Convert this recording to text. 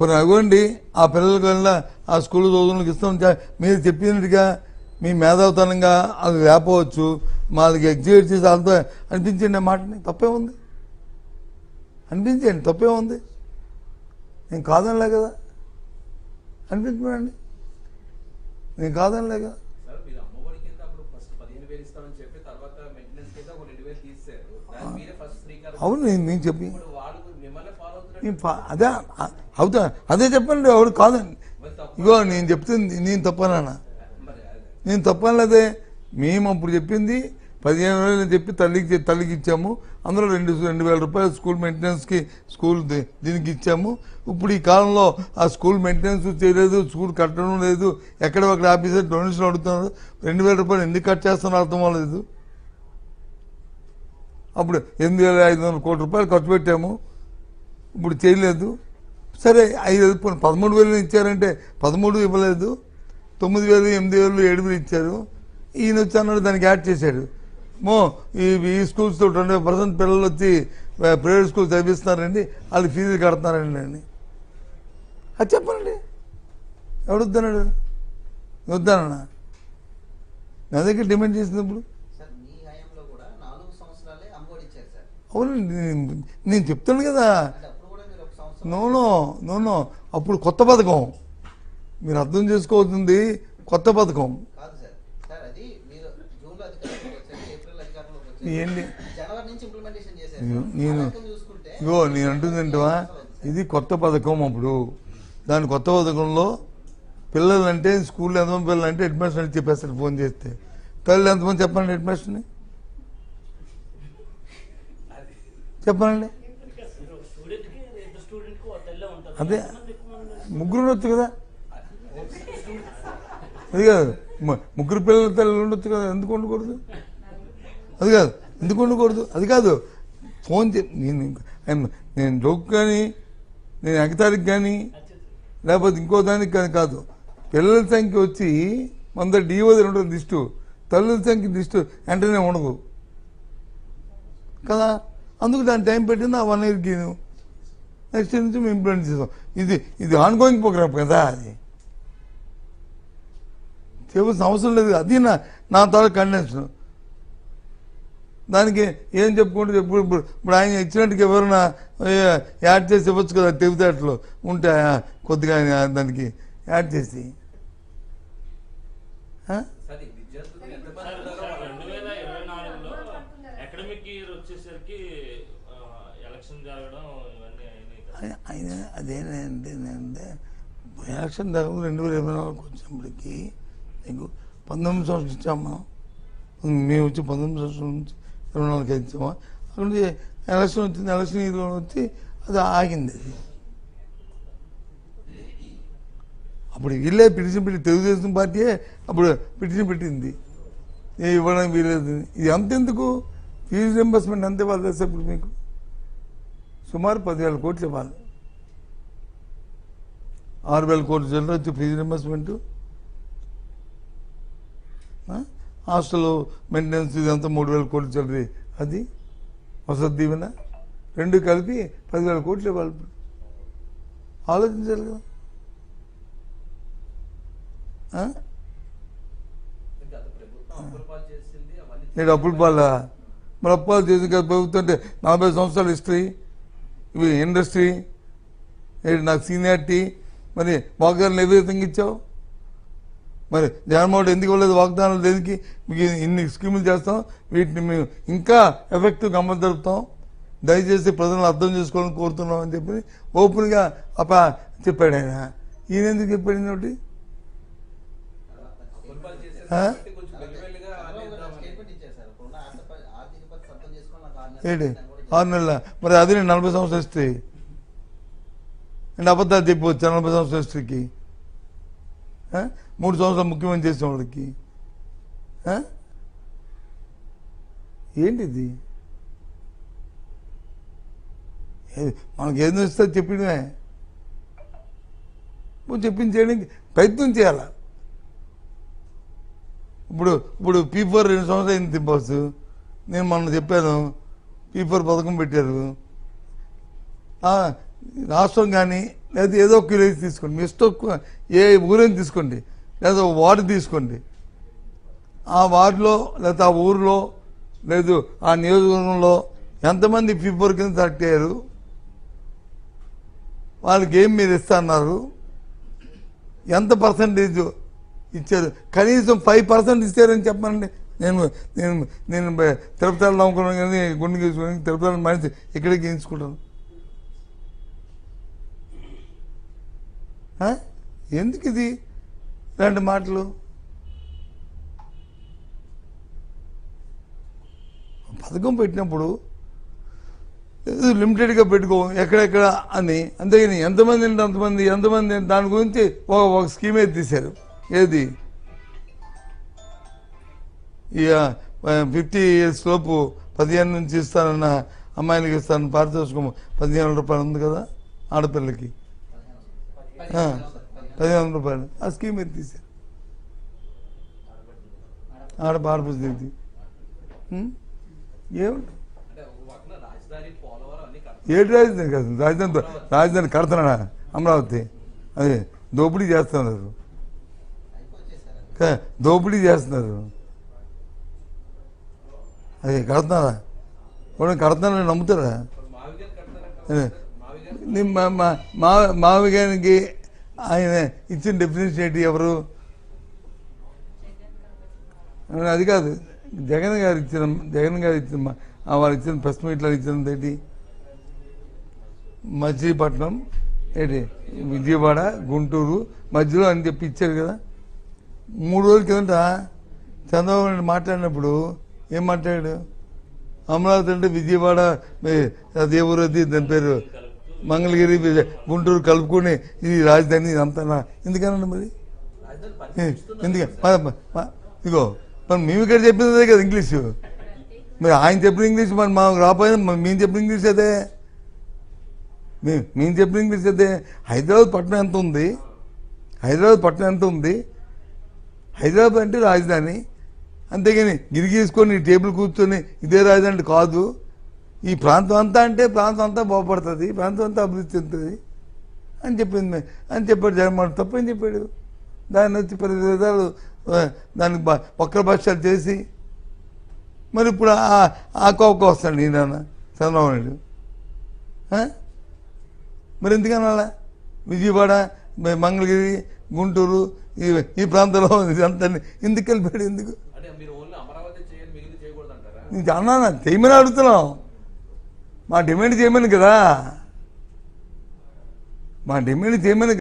కొన్ని అవ్వండి ఆ పిల్లలకి వెళ్ళినా ఆ స్కూల్ చదువులకు ఇస్తాం. మీరు చెప్పినట్టుగా మీ మేధావితనంగా అది లేపవచ్చు, వాళ్ళకి ఎగ్జిక్యూట్ చేసి వాళ్ళతో అనిపించండి ఆ మాటని, తప్పే ఉంది. అనిపించండి, తప్పే ఉంది. నేను కాదనిలే కదా, అనిపించండి, నేను కాదనిలే కదా. అవును, నేను చెప్పి అదే అవుతా, అదే చెప్పండి. ఎవడు కాదండి, ఇగో నేను చెప్తుంది నేను తప్పనా? నేను తప్పనలేదే. మేము అప్పుడు చెప్పింది 15,000 చెప్పి తల్లికి ఇచ్చాము. అందులో 2,000 రూపాయలు స్కూల్ మెయింటెనెన్స్కి, స్కూల్ దీనికి ఇచ్చాము. ఇప్పుడు ఈ కాలంలో ఆ స్కూల్ మెయింటెనెన్స్ చేయలేదు, స్కూల్ కట్టడం లేదు, ఎక్కడ ఒకటి ఆఫీసర్ డొనేషన్ అడుగుతున్నారు. 2,000 రూపాయలు ఎందుకు కట్ చేస్తున్నారు అర్థం అవ్వలేదు. అప్పుడు 8,500 కోట్ల రూపాయలు ఖర్చు పెట్టాము, ఇప్పుడు చేయలేదు. సరే 13,000 ఇచ్చారంటే 13 ఇవ్వలేదు, 9,000, 8,000, 7,000 ఇచ్చారు. ఈయన వచ్చి అన్నాడు దానికి యాడ్ చేశాడు. ఈ స్కూల్స్తో 20% పిల్లలు వచ్చి ప్రైవేట్ స్కూల్ చదివిస్తున్నారండి, వాళ్ళు ఫీజులు కడుతున్నారండి అని అది చెప్పండి. ఎవడొద్దన్నాడు? వద్దన్నా నా దగ్గర డిమాండ్ చేసినప్పుడు. అవునండి, నేను చెప్తాను కదా. నో అప్పుడు కొత్త పథకం, మీరు అర్థం చేసుకోవాల్సింది కొత్త పథకం ఏంటి. నేను అంటుందంటవా, ఇది కొత్త పథకం. అప్పుడు దాని కొత్త పథకంలో పిల్లలంటే స్కూల్లో ఎంతమంది పిల్లలు అంటే హెడ్ మాస్టర్ అని చెప్పేస్తారు. ఫోన్ చేస్తే తల్లి ఎంతమంది చెప్పండి, హెడ్ మాస్టర్ని చెప్పండి. అదే ముగ్గురు ఉండొచ్చు కదా, అది కాదు ముగ్గురు పిల్లల తల్లి ఉండొచ్చు కదా, ఎందుకు ఉండకూడదు? అది కాదు, ఎందుకు ఉండకూడదు? అది కాదు, ఫోన్ నేను జోక్ కానీ, నేను ఎగతానికి కానీ, లేకపోతే ఇంకో దానికి కానీ కాదు. పిల్లల సంఖ్య వచ్చి మన డిఓ ఉంటుంది లిస్టు, తల్లుల సంఖ్య లిస్టు వెంటనే ఉండదు కదా. అందుకు దాని టైం పెట్టింది ఆ 1 ఇయర్కి. నెక్స్ట్ నుంచి మేము ఇంప్లిమెంట్ చేస్తాం. ఇది ఆన్గోయింగ్ ప్రోగ్రామ్ కదా, అది చేయవలసిన అవసరం లేదు. అది నా తాలూకు కండెన్షన్. దానికి ఏం చెప్పుకుంటే ఇప్పుడు ఆయన ఇచ్చినట్టుగా ఎవరైనా యాడ్ చేసి ఇవ్వచ్చు కదా, తెలివితేటలు ఉంటే కొద్దిగా దానికి యాడ్ చేసి. అదేంటే ఎలక్షన్ జరగదు 2024 వచ్చినప్పటికీ నీకు 19 సంవత్సరాలు ఇచ్చామా, మేము వచ్చి 19 సంవత్సరాల నుంచి 24కి ఇచ్చామా. అక్కడ నుంచి ఎలక్షన్ వచ్చింది, ఎలక్షన్ ఇయర్లో వచ్చి అది ఆగింది. అది అప్పుడు వీళ్ళే పిటిషన్ పెట్టి, తెలుగుదేశం పార్టీయే అప్పుడు పిటిషన్ పెట్టింది ఇవ్వడానికి వీలేదు. ఇది అంతెందుకు, ఫీజు రింబర్స్మెంట్ అంతే వాళ్ళు తెలుసా. ఇప్పుడు మీకు సుమారు 10,000 కోట్లు ఇవ్వాలి, 6,000 కోట్ల చిల్లర వచ్చి ఫీజు రింబర్స్మెంటు, హాస్టల్ మెయింటెనెన్స్ ఇదంతా 3,000 కోట్లు చిల్లరి, అది వసతి దీవెన 2 కలిపి 10,000 కోట్లు ఇవ్వాలి. ఆలోచించాలి కదా. నేను అప్పులు పాలా, మరి అప్పాలు చేసి కదా ప్రభుత్వం అంటే 40 సంవత్సరాల హిస్టరీ, ఇవి ఇండస్ట్రీ, నాకు సీనియారిటీ. మరి వాగ్దానాలు ఏ విధంగా ఇచ్చావు? మరి జగన్మోహన్ రెడ్డి ఎందుకు ఇవ్వలేదు వాగ్దానాలు? దేనికి? మీకు ఇన్ని స్కీములు చేస్తాం, వీటిని మేము ఇంకా ఎఫెక్టివ్గా అమలు జరుపుతాం, దయచేసి ప్రజలను అర్థం చేసుకోవాలని కోరుతున్నాం అని చెప్పి ఓపెన్గా చెప్పాడు ఆయన. ఈయన ఎందుకు చెప్పాడు ఒకటి? ఏంటి 6 నెలల? మరి అది నేను 40 సంవత్సరాల హిస్టరీ అంటే అబద్ధాలు చెప్పవచ్చు. 40 సంవత్సరాల హిస్టరీకి 3 సంవత్సరాలు ముఖ్యమంత్రి చేసిన వాళ్ళకి ఏంటిది? మనకి ఏదో ఇస్తే చెప్పడమే, చెప్పింది చేయడానికి ప్రయత్నం చేయాల. ఇప్పుడు P4 2 సంవత్సరాలు అయింది తిప్పాల్సి. నేను మొన్న చెప్పాను P4 పథకం పెట్టారు. రాష్ట్రం కానీ లేదా ఏదో ఒక విలేజ్ తీసుకోండి, మీ ఇష్టం ఏ ఊరేని తీసుకోండి, లేదా వార్డు తీసుకోండి. ఆ వార్డులో లేదా ఆ ఊరిలో లేదు ఆ నియోజకవర్గంలో ఎంతమంది ఫిబ్రవరి కింద సెలెక్ట్ అయ్యారు, వాళ్ళకి ఏం మీరు ఇస్తున్నారు, ఎంత పర్సంటేజ్ ఇచ్చారు, కనీసం 5% ఇచ్చారని చెప్పండి. నేను నేను నేను తిరుపతి వెళ్దాం అనుకున్నాను కానీ గుండె గీసుకుని తిరుపతి మనిషి ఇక్కడే గీయించుకుంటాను. ఎందుకు ఇది ఇలాంటి మాటలు? పథకం పెట్టినప్పుడు లిమిటెడ్గా పెట్టుకో ఎక్కడెక్కడ అని, అంతేగాని ఎంతమంది అంటే ఎంతమంది దాని గురించి ఒక స్కీమే తీశారు. ఏది ఇక 50 years లోపు 15 నుంచి ఇస్తానన్న అమ్మాయిలకి ఇస్తాను పారితోషికం 15,000 రూపాయలు ఉంది కదా ఆడపిల్లకి, 15,000 రూపాయలు ఆ స్కీమ్ ఏది తీశారు. ఆడపడుతుంది ఏమిటి ఏడు రాజధాని కాదు, రాజధాని కడుతున్నాడా అమరావతి? అదే దోపిడీ చేస్తున్నారు, దోపిడీ చేస్తున్నారు. అదే కడుతున్నారా? కడుతున్నారని నమ్ముతారా? మావిగానికి ఆయన ఇచ్చిన డెఫినేషన్ ఏంటి? ఎవరు? అది కాదు, జగన్ గారు ఇచ్చిన వాళ్ళు ఇచ్చిన ప్రెస్ మీట్లో ఇచ్చినది ఏంటి? మచిలీపట్నం ఏంటి విజయవాడ గుంటూరు మధ్యలో అని చెప్పి ఇచ్చారు కదా. 3 రోజుల కిందట చంద్రబాబు నాయుడు మాట్లాడినప్పుడు ఏం మాట్లాడాడు? అమరావతి అంటే విజయవాడ అదే ఊరు, అది దాని పేరు మంగళగిరి గుంటూరు కలుపుకొని ఇది రాజధాని అంతా ఎందుకనండి మరి? ఇగో మరి మేము ఇక్కడ చెప్పిందే కదా ఇంగ్లీషు. మరి ఆయన చెప్పిన ఇంగ్లీష్ మరి మాకు రాపోయినా మేము చెప్పిన ఇంగ్లీష్ అదే, మేము చెప్పిన ఇంగ్లీష్ అదే. హైదరాబాద్ పట్టణం ఎంత ఉంది? హైదరాబాద్ అంటే రాజధాని, అంతేగాని గిరిగీసుకొని టేబుల్ కూర్చొని ఇదే రాజధాని కాదు. ఈ ప్రాంతం అంతా అంటే ప్రాంతం అంతా బాగుపడుతుంది, ప్రాంతం అంతా అభివృద్ధి చెందుతుంది అని చెప్పింది అని చెప్పాడు జగన్మోహన్. తప్పని చెప్పాడు. దాన్ని వచ్చి 10 విధాలు దానికి వక్ర భాష్యాలు చేసి మరి ఇప్పుడు ఆ కోపం వస్తాడు ఈయన చంద్రబాబు నాయుడు. మరి ఎందుకనాలా? విజయవాడ మంగళగిరి గుంటూరు ఈ ప్రాంతంలో ఇదంతా ఎందుకు వెళ్ళిపోయాడు? ఎందుకు నేను అన్నా చేయమని అడుగుతున్నాం. మా డిమాండ్ చేయమని కదా,